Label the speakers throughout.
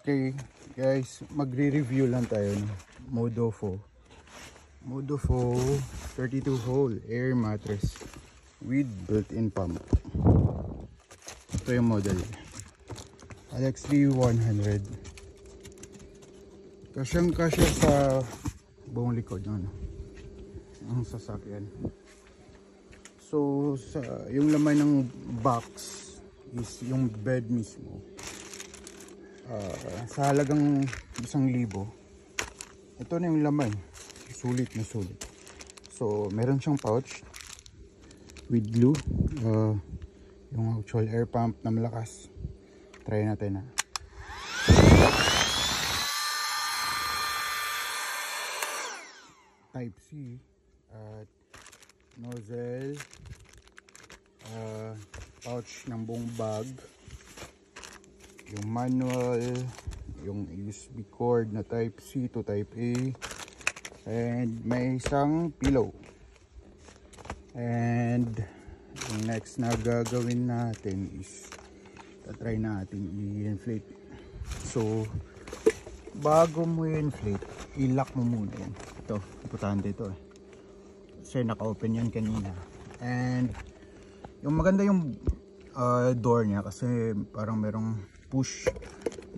Speaker 1: Okay guys, magre-review lang tayo ng Modofo 32 hole air mattress with built-in pump. Ito yung model LXD 100. Kasyang-kasya sa buong likod ng ang sasakyan. So yung laman ng box is yung bed mismo. Sa halagang 1,000, ito na yung laman, sulit na sulit. So meron siyang pouch with glue, yung actual air pump na malakas. Try natin na. Type C at nozzle, pouch ng buong bag, yung manual, yung USB cord na type C to type A, and may isang pillow. And yung next na gagawin natin is try natin i-inflate. So bago mo i-inflate, i-lock mo muna yan. Ito, importante ito kasi naka-open yan kanina. And yung maganda yung door niya kasi parang merong push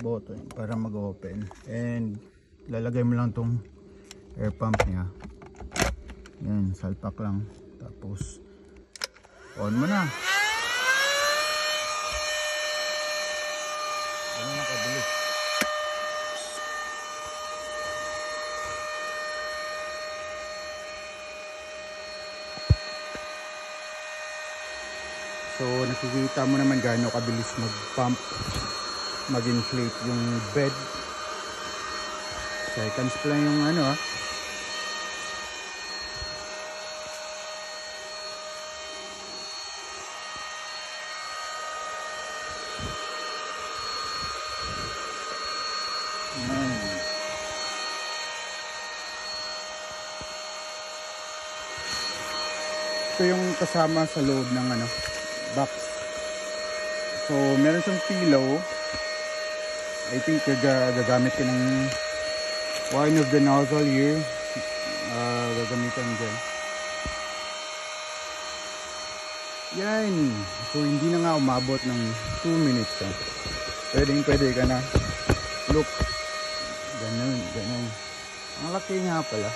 Speaker 1: button para mag-open, and lalagay mo lang tong air pump niya. Yan, salpak lang, tapos on mo na. Ano na kabilis. So nakikita mo naman gaano kabilis mag-pump, mag-inflate yung bed. Seconds pa lang yung ano Ito yung kasama sa loob ng box. So meron siyang pillow. I think gagamit ka ng one of the nozzle here. Gagamitan dyan. Yan. So hindi na nga umabot ng 2 minutes. Pwede ka na. Look. Ganun. Ang laki nga pala.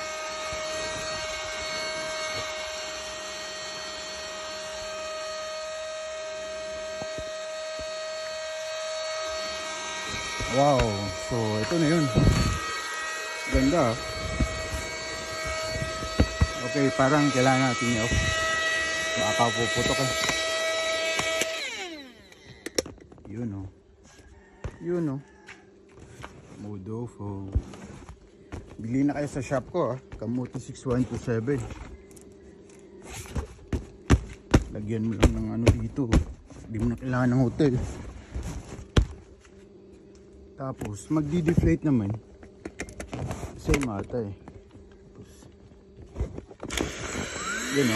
Speaker 1: Wow, so ito na yun. Ganda. Okay, parang kailangan natin i-off. Baka puputok ka. Yun Modofo. Bili na kayo sa shop ko Kamuti 6127. Lagyan mo lang ng dito. Hindi mo na kailangan ng hotel. Tapos magdi-deflate naman. Same ata Tapos yun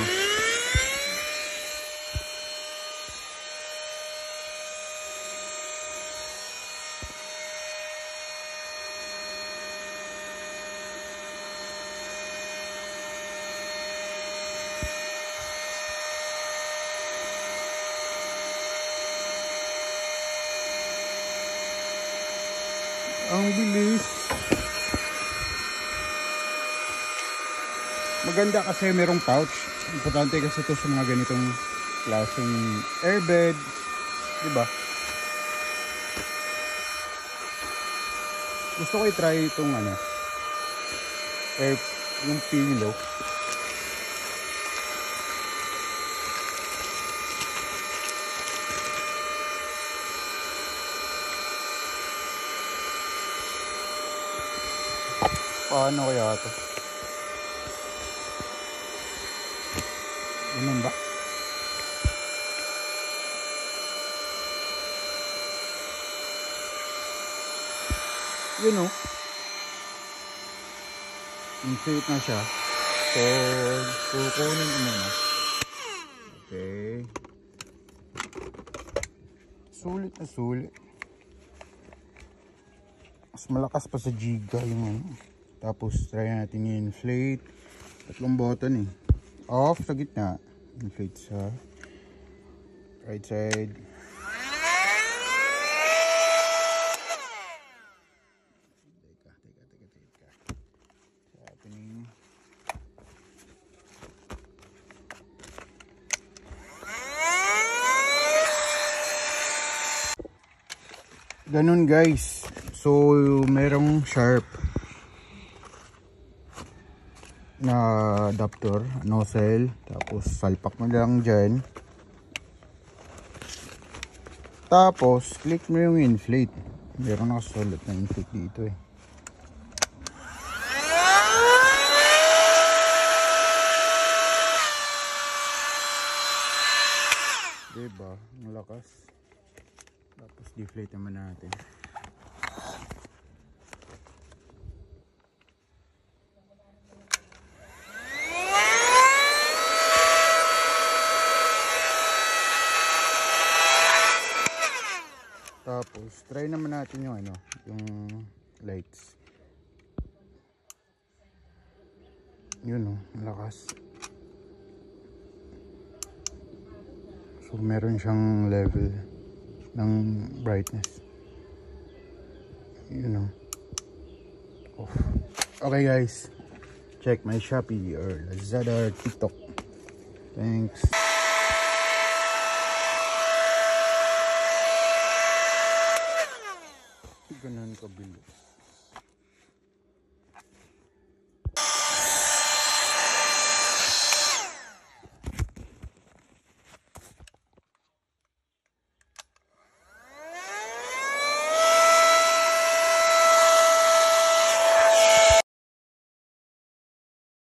Speaker 1: ang bilis. Maganda kasi merong pouch. Importante kasi ito sa mga ganitong klaseng airbed, diba? Gusto ko i-try itong yung pillow. Paano kaya ito? Ganun ba? Yun inflate na siya. So kukunin ko muna. Okay. Sulit na sulit. Mas malakas pa sa Giga yung ano. Tapos try natin i-inflate. Tatlong button eh. Off sa gitna. Inflate sa right side. Teka. What's happening? Ganun guys. So merong sharp na adapter, nozzle, tapos salpak mo lang dyan, tapos click mo yung inflate. Meron nakasulat na inflate dito eh. Diba? Ang lakas. Tapos deflate naman natin. Tapos try naman natin yung ano, yung lights. Yun oh, lakas. So meron siyang level ng brightness. You know. Off. Okay guys. Check my Shopee or Lazada or TikTok. Thanks. Ganun kabilis.